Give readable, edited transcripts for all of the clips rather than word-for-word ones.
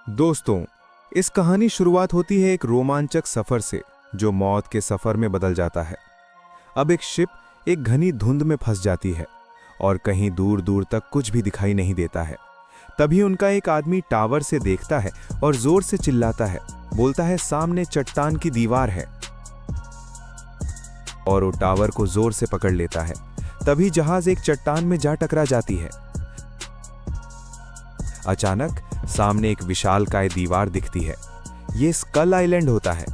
दोस्तों, इस कहानी शुरुआत होती है एक रोमांचक सफर से जो मौत के सफर में बदल जाता है। अब एक शिप एक घनी धुंध में फंस जाती है और कहीं दूर दूर तक कुछ भी दिखाई नहीं देता है। तभी उनका एक आदमी टावर से देखता है और जोर से चिल्लाता है, बोलता है सामने चट्टान की दीवार है, और वो टावर को जोर से पकड़ लेता है। तभी जहाज एक चट्टान में जा टकरा जाती है। अचानक सामने एक विशालकाय दीवार दिखती है। ये स्कल आइलैंड होता है।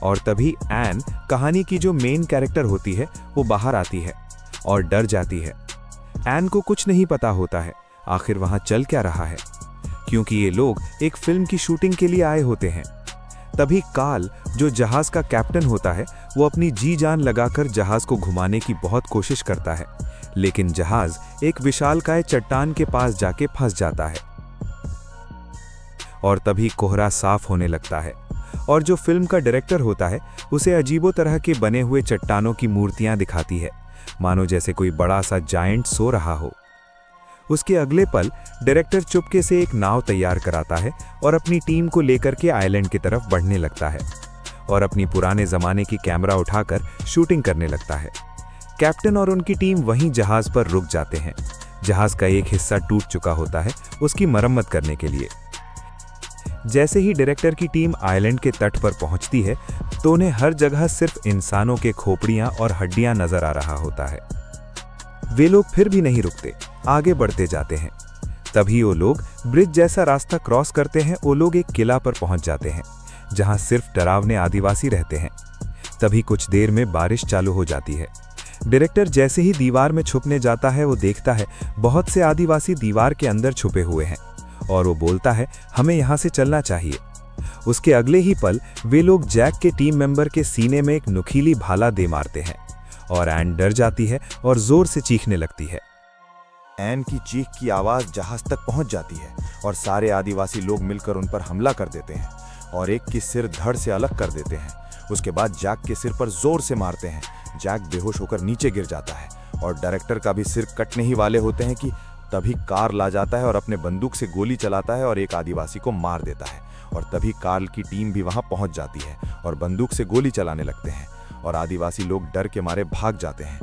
और तभी एन, कहानी की जो मेन कैरेक्टर होती है, वो बाहर आती है और डर जाती है। एन को कुछ नहीं पता होता है आखिर वहां चल क्या रहा है, क्योंकि ये लोग एक फिल्म की शूटिंग के लिए आए होते हैं। तभी कार्ल, जो जहाज का कैप्टन होता है, वो अपनी जी जान लगाकर जहाज को घुमाने की बहुत कोशिश करता है, लेकिन जहाज एक विशालकाय चट्टान के पास जाके फंस जाता है। और तभी कोहरा साफ होने लगता है और जो फिल्म का डायरेक्टर होता है उसे अजीबो तरह के बने हुए चट्टानों की मूर्तियां दिखाती है, मानो जैसे कोई बड़ा सा जायंट सो रहा हो। उसके अगले पल डायरेक्टर चुपके से एक नाव तैयार कराता है और अपनी टीम को लेकर के आइलैंड की तरफ बढ़ने लगता है और अपनी पुराने जमाने की कैमरा उठाकर शूटिंग करने लगता है। कैप्टन और उनकी टीम वहीं जहाज पर रुक जाते हैं। जहाज का एक हिस्सा टूट चुका होता है उसकी मरम्मत करने के लिए। जैसे ही डायरेक्टर की टीम आइलैंड के तट पर पहुंचती है तो उन्हें हर जगह सिर्फ इंसानों के खोपड़ियां और हड्डियां नजर आ रहा होता है। वे लोग फिर भी नहीं रुकते, आगे बढ़ते जाते हैं। तभी वो लोग ब्रिज जैसा रास्ता क्रॉस करते हैं। वो लोग एक किला पर पहुंच जाते हैं जहां सिर्फ डरावने आदिवासी रहते हैं। तभी कुछ देर में बारिश चालू हो जाती है। डायरेक्टर जैसे ही दीवार में छुपने जाता है वो देखता है बहुत से आदिवासी दीवार के अंदर छुपे हुए हैं और वो बोलता है हमें यहाँ से चलना चाहिए। उसके अगले ही पल वे लोग जैक के टीम मेंबर के सीने में एक नुकीली भाला दे मारते हैं और एन डर जाती है और जोर से चीखने लगती है। एन की चीख की आवाज जहाज तक पहुंच जाती है और सारे आदिवासी लोग मिलकर उन पर हमला कर देते हैं और एक की सिर धड़ से अलग कर देते हैं। उसके बाद जैक के सिर पर जोर से मारते हैं। जैक बेहोश होकर नीचे गिर जाता है और डायरेक्टर का भी सिर कटने ही वाले होते हैं कि तभी कार्ल आ जाता है और अपने बंदूक से गोली चलाता है और एक आदिवासी को मार देता है। और तभी कार्ल की टीम भी वहां पहुंच जाती है और बंदूक से गोली चलाने लगते हैं और आदिवासी लोग डर के मारे भाग जाते हैं।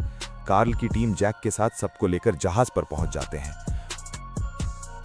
कार्ल की टीम जैक के साथ सबको लेकर जहाज पर पहुंच जाते हैं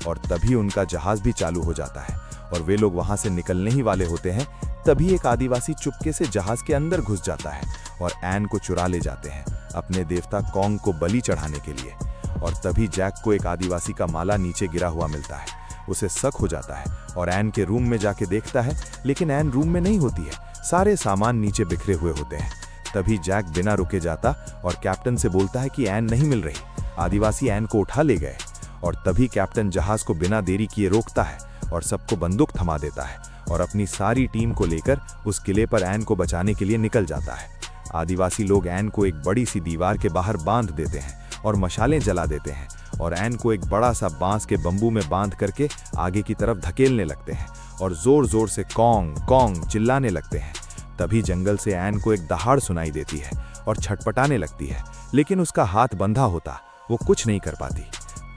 और तभी उनका जहाज भी चालू हो जाता है और वे लोग वहां से निकलने ही वाले होते हैं। तभी एक आदिवासी चुपके से जहाज के अंदर घुस जाता है और एन को चुरा ले जाते हैं अपने देवता कॉन्ग को बलि चढ़ाने के लिए। और तभी जैक को एक आदिवासी का माला नीचे गिरा हुआ मिलता है। उसे शक हो जाता है और एन के रूम में जाके देखता है, लेकिन एन रूम में नहीं होती है। सारे सामान नीचे बिखरे हुए होते हैं। तभी जैक बिना रुके जाता और कैप्टन से बोलता है कि एन नहीं मिल रही। आदिवासी एन को उठा ले गए और तभी कैप्टन जहाज को बिना देरी किए रोकता है और सबको बंदूक थमा देता है और अपनी सारी टीम को लेकर उस किले पर एन को बचाने के लिए निकल जाता है। आदिवासी लोग एन को एक बड़ी सी दीवार के बाहर बांध देते हैं और मशालें जला देते हैं और एन को एक बड़ा सा बांस के बंबू में बांध करके आगे की तरफ धकेलने लगते हैं और जोर जोर से कॉन्ग कॉन्ग चिल्लाने लगते हैं। तभी जंगल से एन को एक दहाड़ सुनाई देती है और छटपटाने लगती है, लेकिन उसका हाथ बंधा होता, वो कुछ नहीं कर पाती।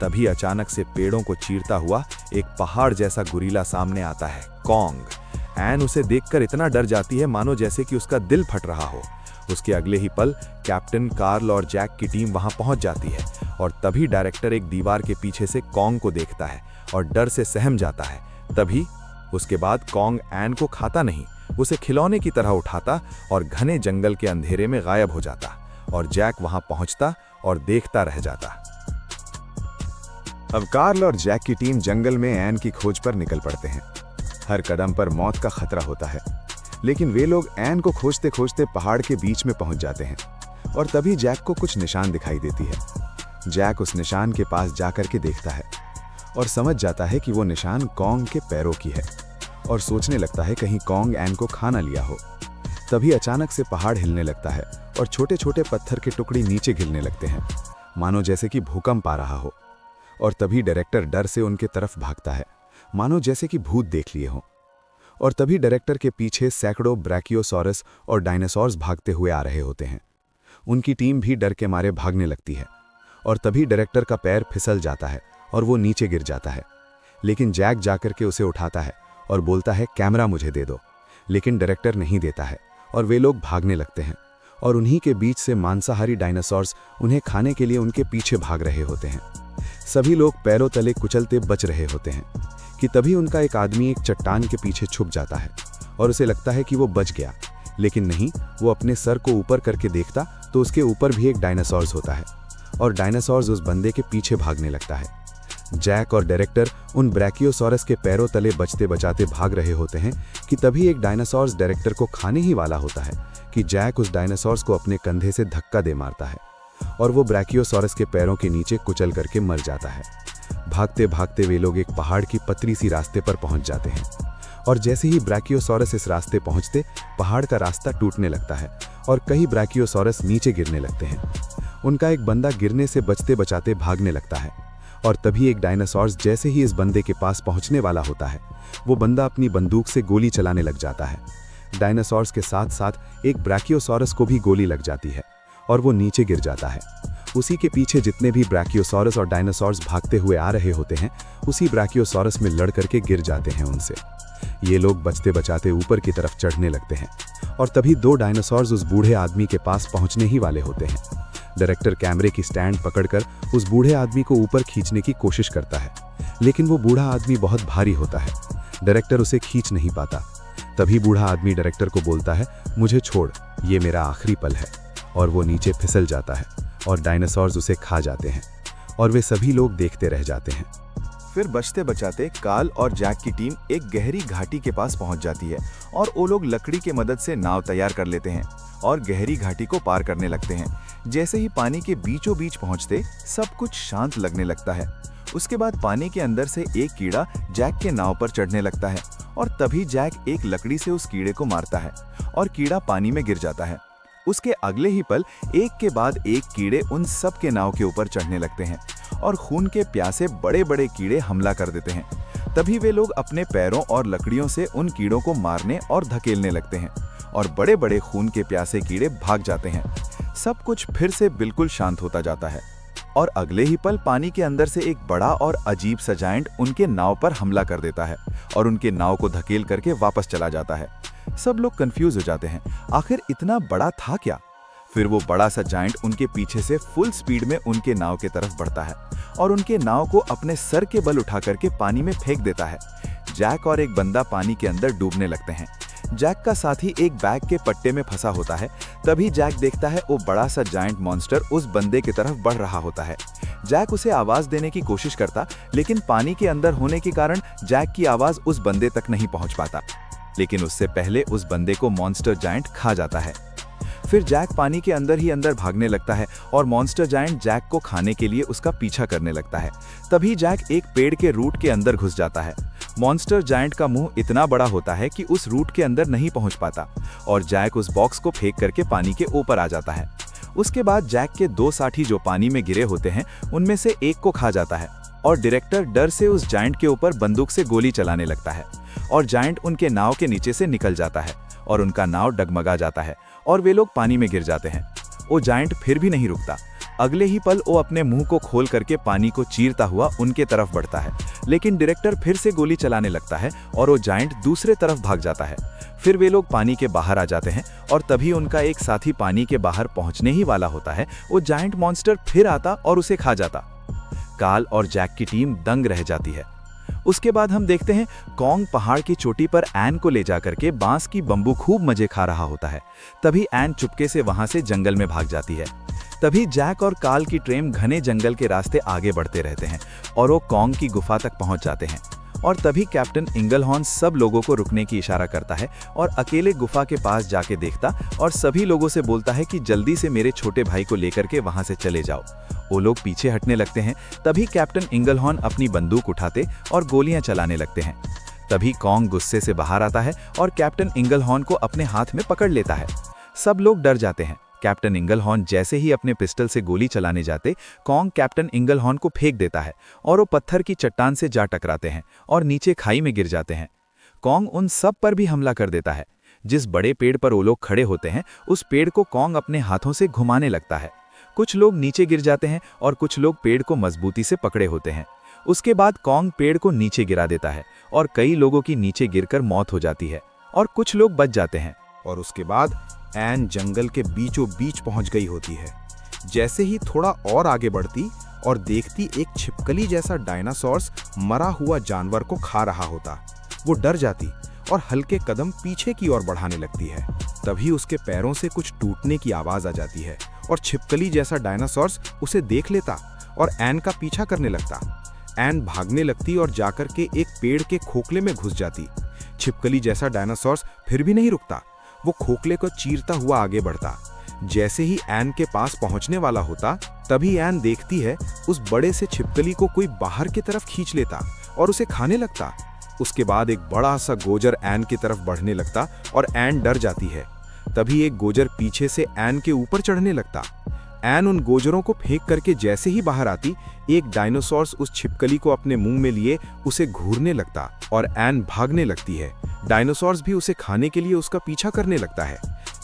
तभी अचानक से पेड़ों को चीरता हुआ एक पहाड़ जैसा गुरीला सामने आता है, कॉन्ग। एन उसे देखकर इतना डर जाती है मानो जैसे कि उसका दिल फट रहा हो। उसके अगले ही पल कैप्टन, कार्ल और जैक की टीम वहां पहुंच जाती है और तभी डायरेक्टर एक दीवार के पीछे से कॉन्ग को देखता है और डर से सहम जाता है। तभी उसके बाद कॉन्ग एन को खाता नहीं, उसे खिलौने की तरह उठाता और घने जंगल के अंधेरे में गायब हो जाता और जैक वहां पहुंचता और देखता रह जाता। अब कार्ल और जैक की टीम जंगल में एन की खोज पर निकल पड़ते हैं। हर कदम पर मौत का खतरा होता है, लेकिन वे लोग एन को खोजते खोजते पहाड़ के बीच में पहुंच जाते हैं और तभी जैक को कुछ निशान दिखाई देती है। जैक उस निशान के पास जाकर के देखता है और समझ जाता है कि वो निशान कॉन्ग के पैरों की है और सोचने लगता है कहीं कॉन्ग एन को खा ना लिया हो। तभी अचानक से पहाड़ हिलने लगता है और छोटे छोटे पत्थर के टुकड़े नीचे गिरने लगते हैं, मानो जैसे कि भूकंप आ रहा हो। और तभी डायरेक्टर डर से उनके तरफ भागता है, मानो जैसे कि भूत देख लिए हों। और तभी डायरेक्टर के पीछे सैकड़ों ब्रैकियोसॉरस और डायनासोर्स भागते हुए आ रहे होते हैं। उनकी टीम भी डर के मारे भागने लगती है और तभी डायरेक्टर का पैर फिसल जाता है और वो नीचे गिर जाता है। लेकिन जैक जाकर के उसे उठाता है और बोलता है कैमरा मुझे दे दो, लेकिन डायरेक्टर नहीं देता है और वे लोग भागने लगते हैं और उन्हीं के बीच से मांसाहारी डायनासोर्स उन्हें खाने के लिए उनके पीछे भाग रहे होते हैं। सभी लोग पैरों तले कुचलते बच रहे होते हैं कि तभी उनका एक आदमी एक चट्टान के पीछे छुप जाता है और उसे लगता है कि वो बच गया, लेकिन नहीं, वो अपने सर को ऊपर करके देखता तो उसके ऊपर भी एक डायनासोर्स होता है और डायनासोर्स उस बंदे के पीछे भागने लगता है। जैक और डायरेक्टर उन ब्रैकियोसॉरस के पैरों तले बचते बचाते भाग रहे होते हैं कि तभी एक डायनासोर्स डायरेक्टर को खाने ही वाला होता है कि जैक उस डायनासोर्स को अपने कंधे से धक्का दे मारता है और वो ब्रैकियोसॉरस के पैरों के नीचे कुचल करके मर जाता है। भागते भागते वे लोग एक पहाड़ की पतली सी रास्ते पर पहुंच जाते हैं और जैसे ही ब्रैकियोसॉरस इस रास्ते पहुंचते पहाड़ का रास्ता टूटने लगता है और कई ब्रैकियोसॉरस नीचे गिरने लगते हैं। उनका एक बंदा गिरने से बचते बचाते भागने लगता है और तभी एक डायनासोर्स जैसे ही इस बंदे के पास पहुंचने वाला होता है, वो बंदा अपनी बंदूक से गोली चलाने लग जाता है। डायनासोर्स के साथ साथ एक ब्रैकियोसॉरस को भी गोली लग जाती है और वो नीचे गिर जाता है। उसी के पीछे जितने भी ब्रैकियोसॉरस और डायनासोर्स भागते हुए आ रहे होते हैं, उसी ब्रैकियोसॉरस में लड़ करके गिर जाते हैं उनसे। ये लोग बचते बचाते ऊपर की तरफ चढ़ने लगते हैं और तभी दो डायनासोर्स उस बूढ़े आदमी के पास पहुंचने ही वाले होते हैं। डायरेक्टर कैमरे की स्टैंड पकड़कर उस बूढ़े आदमी को ऊपर खींचने की कोशिश करता है, लेकिन वो बूढ़ा आदमी बहुत भारी होता है। डायरेक्टर उसे खींच नहीं पाता। तभी बूढ़ा आदमी डायरेक्टर को बोलता है, मुझे छोड़, ये मेरा आखिरी पल है, और वो नीचे फिसल जाता है और डायनासोर्स उसे खा जाते हैं और वे सभी लोग देखते रह जाते हैं। फिर बचते बचाते काल और जैक की टीम एक गहरी घाटी के पास पहुंच जाती है और वो लोग लकड़ी की मदद से नाव तैयार कर लेते हैं और गहरी घाटी को पार करने लगते हैं। जैसे ही पानी के बीचों बीच पहुंचते सब कुछ शांत लगने लगता है। उसके बाद पानी के अंदर से एक कीड़ा जैक के नाव पर चढ़ने लगता है और तभी जैक एक लकड़ी से उस कीड़े को मारता है और कीड़ा पानी में गिर जाता है। उसके अगले ही पल एक के बाद एक कीड़े उन सब के नाव के ऊपर चढ़ने लगते हैं और खून के प्यासे बड़े बड़े कीड़े हमला कर देते हैं। तभी वे लोग अपने पैरों और लकड़ियों से उन कीड़ों को मारने और धकेलने लगते हैं और बड़े बड़े खून के प्यासे कीड़े भाग जाते हैं। सब कुछ फिर से बिल्कुल शांत होता जाता है और अगले ही पल पानी के अंदर से एक बड़ा और अजीब सा जायंट उनके नाव पर हमला कर देता है और उनके नाव को धकेल करके वापस चला जाता है। सब लोग कंफ्यूज हो जाते हैं, आखिर इतना बड़ा था क्या? फिर वो बड़ा सा जायंट उनके पीछे से फुल स्पीड में उनके नाव के तरफ बढ़ता है और उनके नाव को अपने सर के बल उठा करके पानी में फेंक देता है। जैक और एक बंदा पानी के अंदर डूबने लगते हैं। जैक का साथी एक बैग के पट्टे में फंसा होता है। तभी जैक देखता है वो बड़ा सा जायंट मॉन्स्टर उस बंदे की तरफ बढ़ रहा होता है। जैक उसे आवाज देने की कोशिश करता, लेकिन पानी के अंदर होने के कारण जैक की आवाज उस बंदे तक नहीं पहुंच पाता। लेकिन उससे पहले उस बंदे को मॉन्स्टर जायंट खा जाता है। फिर जैक पानी के अंदर ही अंदर भागने लगता है और मॉन्स्टर जायंट जैक को खाने के लिए उसका पीछा करने लगता है। तभी जैक एक पेड़ के रूट के अंदर घुस जाता है। मॉन्स्टर जायंट का मुंह इतना बड़ा होता है कि उस रूट के अंदर नहीं पहुंच पाता और जैक उस बॉक्स को फेंक करके पानी के ऊपर आ जाता है। उसके बाद जैक के दो साथी जो पानी में गिरे होते हैं, उनमें से एक को खा जाता है और डायरेक्टर डर से उस जायंट के ऊपर बंदूक से गोली चलाने लगता है और जायंट उनके नाव के नीचे से निकल जाता है और उनका नाव डगमगा जाता है और वे लोग पानी में गिर जाते हैं। वो जायंट फिर भी नहीं रुकता। अगले ही पल वो अपने मुंह को खोल करके पानी को चीरता हुआ उनके तरफ बढ़ता है, लेकिन डायरेक्टर फिर से गोली चलाने लगता है और वो जायंट दूसरे तरफ भाग जाता है। फिर वे लोग पानी के बाहर आ जाते हैं और तभी उनका एक साथी पानी के बाहर पहुंचने ही वाला होता है। वो जायंट मॉन्स्टर फिर आता और उसे खा जाता। काल और जैक की टीम दंग रह जाती है। उसके बाद हम देखते हैं कॉन्ग पहाड़ की चोटी पर एन को ले जाकर के बांस की बम्बू खूब मजे खा रहा होता है। तभी एन चुपके से वहां से जंगल में भाग जाती है। तभी जैक और काल की ट्रेन घने जंगल के रास्ते आगे बढ़ते रहते हैं और वो कॉन्ग की गुफा तक पहुंच जाते हैं। और तभी कैप्टन इंगलहॉर्न सब लोगों को रुकने की इशारा करता है और अकेले गुफा के पास जाके देखता और सभी लोगों से बोलता है कि जल्दी से मेरे छोटे भाई को लेकर के वहां से चले जाओ। वो लोग पीछे हटने लगते हैं। तभी कैप्टन इंगलहॉर्न अपनी बंदूक उठाते और गोलियां चलाने लगते हैं। तभी कॉन्ग गुस्से से बाहर आता है और कैप्टन इंगलहॉर्न को अपने हाथ में पकड़ लेता है। सब लोग डर जाते हैं। कैप्टन इंगलहॉर्न जैसे ही अपने पिस्टल से गोली चलाने जाते, कॉन्ग कैप्टन इंगलहॉर्न को फेंक देता है और वो पत्थर की चट्टान से जा टकराते हैं और नीचे खाई में गिर जाते हैं। कॉन्ग उन सब पर भी हमला कर देता है। जिस बड़े पेड़ पर वो लोग खड़े होते हैं, उस पेड़ को कॉन्ग अपने हाथों से घुमाने लगता है। कुछ लोग नीचे गिर जाते हैं और कुछ लोग पेड़ को मजबूती से पकड़े होते हैं। उसके बाद कॉन्ग पेड़ को नीचे गिरा देता है और कई लोगों की नीचे गिरकर मौत हो जाती है और कुछ लोग बच जाते हैं। और उसके बाद एन जंगल के बीचों बीच पहुंच गई होती है। जैसे ही थोड़ा और आगे बढ़ती और देखती एक छिपकली जैसा डायनासोर्स मरा हुआ जानवर को खा रहा होता, वो डर जाती और हल्के कदम पीछे की ओर बढ़ाने लगती है। तभी उसके पैरों से कुछ टूटने की आवाज आ जाती है और छिपकली जैसा डायनासोर्स उसे देख लेता और एन का पीछा करने लगता। एन भागने लगती और जाकर के एक पेड़ के खोखले में घुस जाती। छिपकली जैसा डायनासोर्स फिर भी नहीं रुकता, वो खोखले को चीरता हुआ आगे बढ़ता। जैसे ही एन के पास पहुंचने वाला होता, तभी एन देखती है उस बड़े से छिपकली को कोई बाहर की तरफ खींच लेता और उसे खाने लगता। उसके बाद एक बड़ा सा गोजर एन की तरफ बढ़ने लगता और एन डर जाती है। तभी एक गोजर पीछे से एन के ऊपर चढ़ने लगता। एन उन गोजरों को फेंक करके जैसे ही बाहर आती, एक डायनासोर्स उस छिपकली को अपने मुंह में लिए उसे घूरने लगता और एन भागने लगती है। डायनासोर्स भी उसे खाने के लिए उसका पीछा करने लगता है।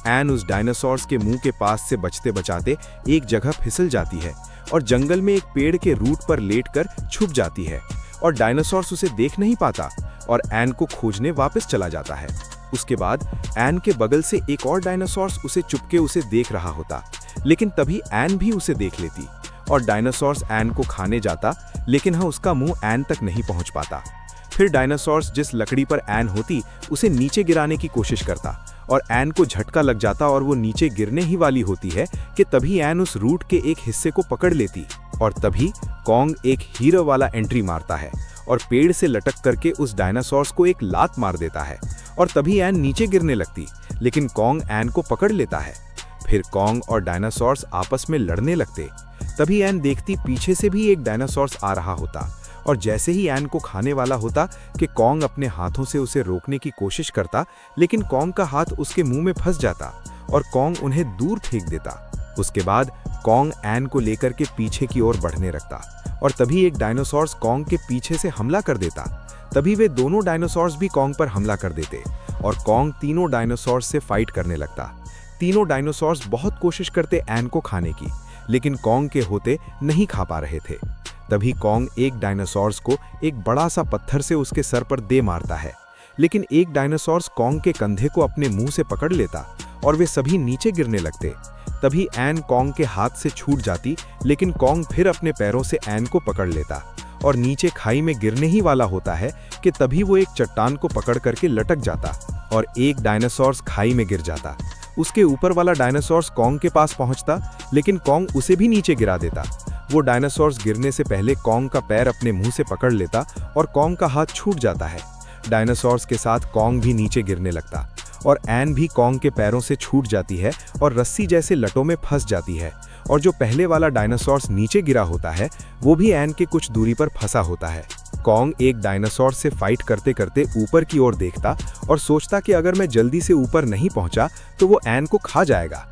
एन उस डायनासोर्स के मुंह के पास से बचते बचाते एक जगह फिसल जाती है और जंगल में एक पेड़ के रूट पर लेटकर छुप जाती है और डायनासोर्स उसे देख नहीं पाता और एन को खोजने वापस चला जाता है। उसके बाद एन के बगल से एक और डायनासोर्स उसे चुपके उसे देख रहा होता, लेकिन तभी एन भी उसे देख लेती और डायनासोर्स एन को खाने जाता, लेकिन हाँ, उसका मुंह एन तक नहीं पहुंच पाता। फिर डायनासोर्स जिस लकड़ी पर एन होती उसे नीचे गिराने की कोशिश करता और एन को झटका लग जाता और वो नीचे गिरने ही वाली होती है कि तभी एन उस रूट के एक हिस्से को पकड़ लेती और तभी कॉन्ग एक हीरो वाला एंट्री मारता है और पेड़ से लटक करके उस डायनासोर्स को एक लात मार देता है और तभी एन नीचे गिरने लगती, लेकिन कॉन्ग एन को पकड़ लेता है। फिर कॉन्ग और डायनासोर्स आपस में लड़ने लगते। तभी एन देखती पीछे से भी एक डायनासोर्स आ रहा होता और जैसे ही एन को खाने वाला होता कि कॉन्ग अपने हाथों से उसे रोकने की कोशिश करता, लेकिन कॉन्ग का हाथ उसके मुंह में फंस जाता और कॉन्ग उन्हें दूर फेंक देता। उसके बाद कॉन्ग एन को लेकर के पीछे की ओर बढ़ने लगता और तभी एक डायनासोर्स कॉन्ग के पीछे से हमला कर देता। तभी वे दोनों डायनासोर्स भी कॉन्ग पर हमला कर देते और कॉन्ग तीनों डायनासोर्स से फाइट करने लगता। तीनों डायनासोर्स बहुत कोशिश करते एन को खाने की, लेकिन कॉन्ग के होते नहीं खा पा रहे थे। तभी कॉन्ग एक डायनासोर्स को एक बड़ा सा पत्थर से उसके सर पर दे मारता है, लेकिन एक डायनासोर्स कॉन्ग के कंधे को अपने मुंह से पकड़ लेता और वे सभी नीचे गिरने लगते। तभी एन कॉन्ग के हाथ से छूट जाती, लेकिन कॉन्ग फिर अपने पैरों से एन को पकड़ लेता और नीचे खाई में गिरने ही वाला होता है कि तभी वो एक चट्टान को पकड़ करके लटक जाता और एक डायनासोर्स खाई में गिर जाता। उसके ऊपर वाला डायनासोर्स कॉन्ग के पास पहुंचता, लेकिन कॉन्ग उसे भी नीचे गिरा देता। वो डायनासोर्स गिरने से पहले कॉन्ग का पैर अपने मुंह से पकड़ लेता और कॉन्ग का हाथ छूट जाता है। डायनासोर्स के साथ कॉन्ग भी नीचे गिरने लगता और एन भी कॉन्ग के पैरों से छूट जाती है और रस्सी जैसे लटों में फंस जाती है और जो पहले वाला डायनासोर्स नीचे गिरा होता है वो भी एन के कुछ दूरी पर फंसा होता है। कॉन्ग एक डायनासोर से फाइट करते करते ऊपर की ओर देखता और सोचता कि अगर मैं जल्दी से ऊपर नहीं पहुंचा तो वो एन को खा जाएगा।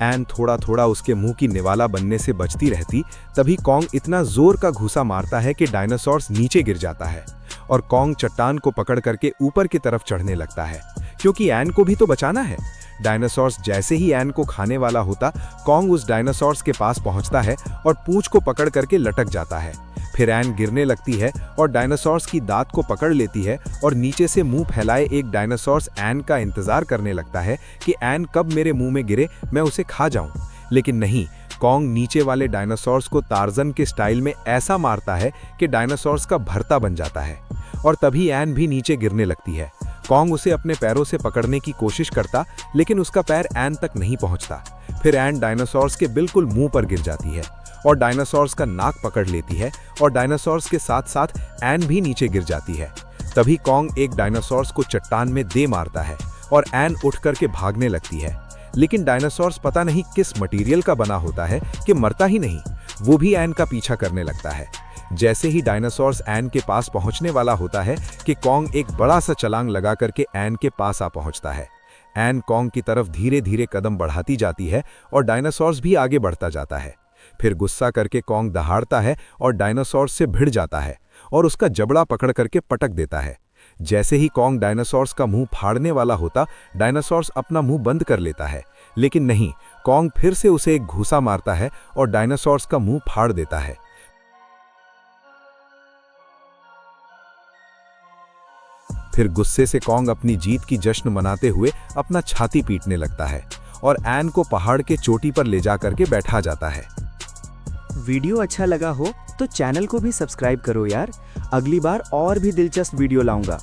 एन थोड़ा थोड़ा उसके मुंह की निवाला बनने से बचती रहती। तभी कॉन्ग इतना जोर का घूसा मारता है कि डायनासोर्स नीचे गिर जाता है और कॉन्ग चट्टान को पकड़ करके ऊपर की तरफ चढ़ने लगता है, क्योंकि एन को भी तो बचाना है। डायनासोर्स जैसे ही एन को खाने वाला होता, कॉन्ग उस डायनासोर्स के पास पहुंचता है और पूंछ को पकड़ करके लटक जाता है। फिर एन गिरने लगती है और डायनासोर्स की दांत को पकड़ लेती है और नीचे से मुंह फैलाए एक डायनासोर्स एन का इंतजार करने लगता है कि एन कब मेरे मुंह में गिरे, मैं उसे खा जाऊं। लेकिन नहीं, कॉन्ग नीचे वाले डायनासोर्स को टार्जन के स्टाइल में ऐसा मारता है कि डायनासोर्स का भरता बन जाता है और तभी एन भी नीचे गिरने लगती है। कॉन्ग उसे अपने पैरों से पकड़ने की कोशिश करता, लेकिन उसका पैर एन तक नहीं पहुंचता। फिर एन डायनासोर्स के बिल्कुल मुंह पर गिर जाती है और डायनासोर्स का नाक पकड़ लेती है और डायनासोर्स के साथ साथ एन भी नीचे गिर जाती है। तभी कॉन्ग एक डायनासोर्स को चट्टान में दे मारता है और एन उठ करके भागने लगती है। लेकिन डायनासोर्स पता नहीं किस मटेरियल का बना होता है कि मरता ही नहीं, वो भी एन का पीछा करने लगता है। जैसे ही डायनासोर्स एन के पास पहुंचने वाला होता है कि कॉन्ग एक बड़ा सा छलांग लगा करके एन के पास आ पहुंचता है। एन कॉन्ग की तरफ धीरे धीरे कदम बढ़ाती जाती है और डायनासोर्स भी आगे बढ़ता जाता है। फिर गुस्सा करके कॉन्ग दहाड़ता है और डायनासोर्स से भिड़ जाता है और उसका जबड़ा पकड़ करके पटक देता है। जैसे ही कॉन्ग डायनासोर्स का मुंह फाड़ने वाला होता, डायनासोर्स अपना मुंह बंद कर लेता है, लेकिन नहीं, कॉन्ग फिर से उसे एक घूसा मारता है और डायनासोर्स का मुंह फाड़ देता है। फिर गुस्से से कॉन्ग अपनी जीत की जश्न मनाते हुए अपना छाती पीटने लगता है और एन को पहाड़ के चोटी पर ले जा करके बैठा जाता है। वीडियो अच्छा लगा हो तो चैनल को भी सब्सक्राइब करो यार, अगली बार और भी दिलचस्प वीडियो लाऊंगा।